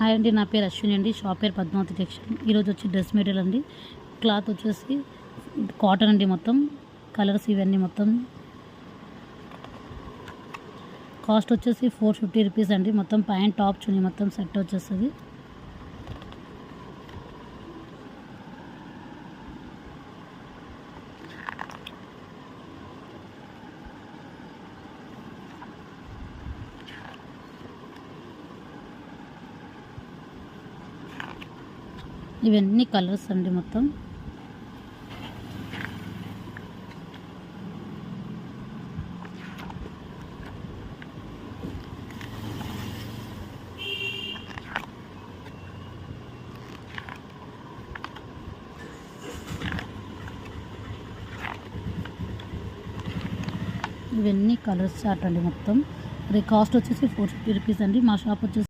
Hi అండి, నా పేరు అశ్విని అండి. షాప్ పేరు పద్మావతి టెక్స్టైల్. ఈరోజు వచ్చి డ్రెస్ మెటీరియల్ అండి. క్లాత్ వచ్చేసి కాటన్ అండి. మొత్తం కలర్స్ ఇవన్నీ మొత్తం కాస్ట్ వచ్చేసి 450 రూపీస్ అండి. మొత్తం ప్యాంట్ టాప్ చున్నీ మొత్తం సెట్ వచ్చేస్తుంది. ఇవన్నీ కలర్స్ అండి. మొత్తం ఇవన్నీ కలర్స్ చార్ట్ అండి. మొత్తం అది కాస్ట్ వచ్చేసి 450 రూపీస్ అండి. మా షాప్ వచ్చేసి